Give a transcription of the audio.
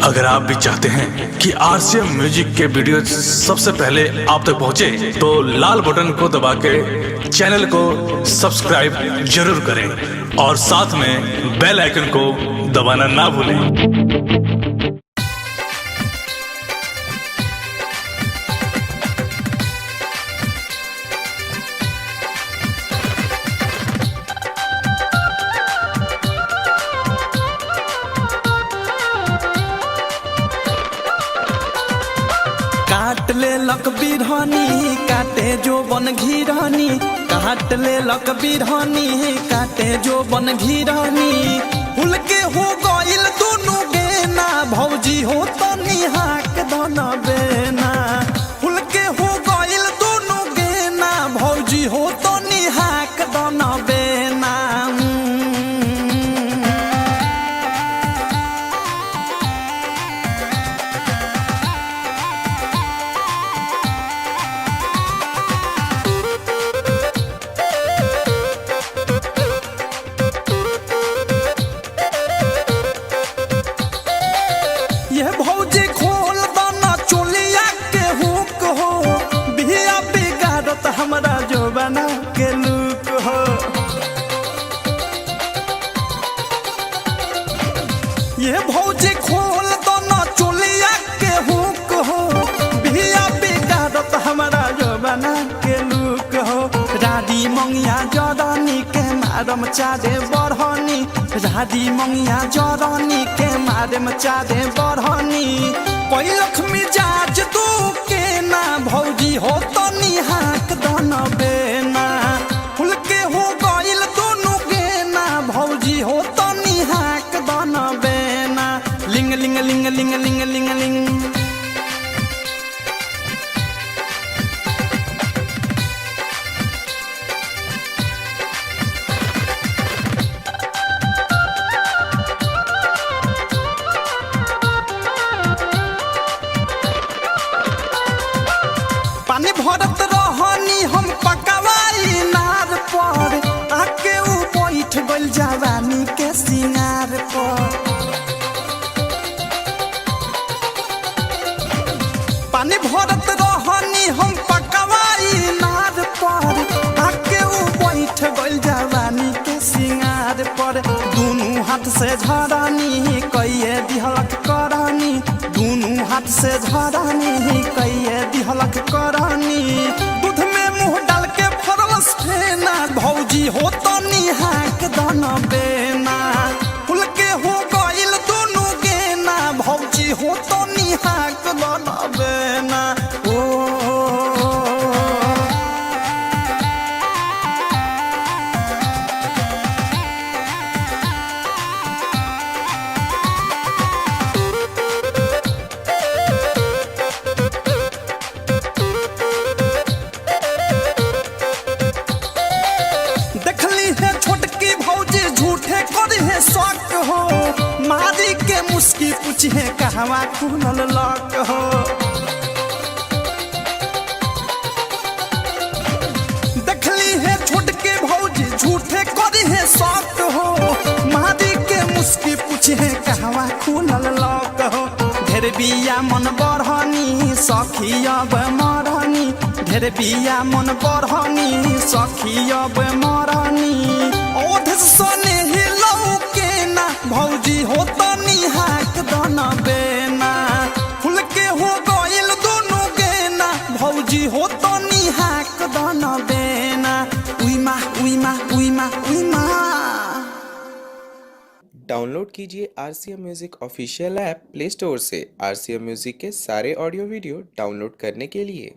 अगर आप भी चाहते हैं कि आरसीएम म्यूजिक के वीडियो सबसे पहले आप तक पहुंचे, तो लाल बटन को दबा के चैनल को सब्सक्राइब जरूर करें और साथ में बेल आइकन को दबाना ना भूलें। काट ले लक बिरहनी काटे जो बन घिरहनी, काट ले लक बिरहनी काटे जो बन घिरहनी। फूल के हो गइल दोनों बेना भौजी हो तो निहाक धन बेना। फूल के हो गइल दोनों बेना भौजी हो तो निहाक धन बेना। ये भौजी खोल दाना चोलिया के हुक हो, बिया बिगाड़त हमरा जो बना के लुक हो। ये भौजी खोल दाना चोलिया के हुक हो, बिया बिगाड़त हमरा जो बना के लुक हो। राडी मंगिया जरनी के मारम चारे बढ़नी, राडी मंगिया जरनी के मारम चारे बढ़नी। कोई लक्ष्मी जाज दू के ना भौजी हो तो निहाक दन बेना। फूल के हो गइल दोनों गेना भौजी हो तो निहाक दन बेना। लिंग लिंग लिंग लिंग लिंग लिंग लिंग। पानी भरत रहनी हम पकवाई नार पर, आके ऊ बैठ गइल जवानी के सिंगार पर। पानी भरत रहनी हम पकवाई नार पर, आके ऊ बैठ गइल जवानी के सिंगार पर। दोनों हाथ से झरनी कइए दिहलक करनी, दोनों हाथ से झरनी कइए दिहलक करनी। दूध में मुंह डाल के फरलस फेना भौजी हो तो निहाक दन बेना। फूल के हो गइल दोनों गेना भौजी हो तो निहाक दन बेना। देखली है छोटकी भौजी झूठे करी है शक हो, मारी के मुस्की पूछी है कहवा खुलल लक हो। देखली है छोटकी भौजी झूठे करी है शक हो, मारी के मुस्की पूछी है कहवा खुलल लक हो। ढेर बिया मन बढ़नी सखी अब मरनी, ढेर बिया मन बढ़नी सखी अब मरनी। ओध सने हिलौ के ना भौजी हो तो निहाक दन बेना। फूल के हो गइल दोनों गेना भौजी हो तो निहाक दन बेना। उइमा उइमा उइमा उइमा। डाउनलोड कीजिए RCM music official app play store से। आरसीएम म्यूजिक के सारे ऑडियो वीडियो डाउनलोड करने के लिए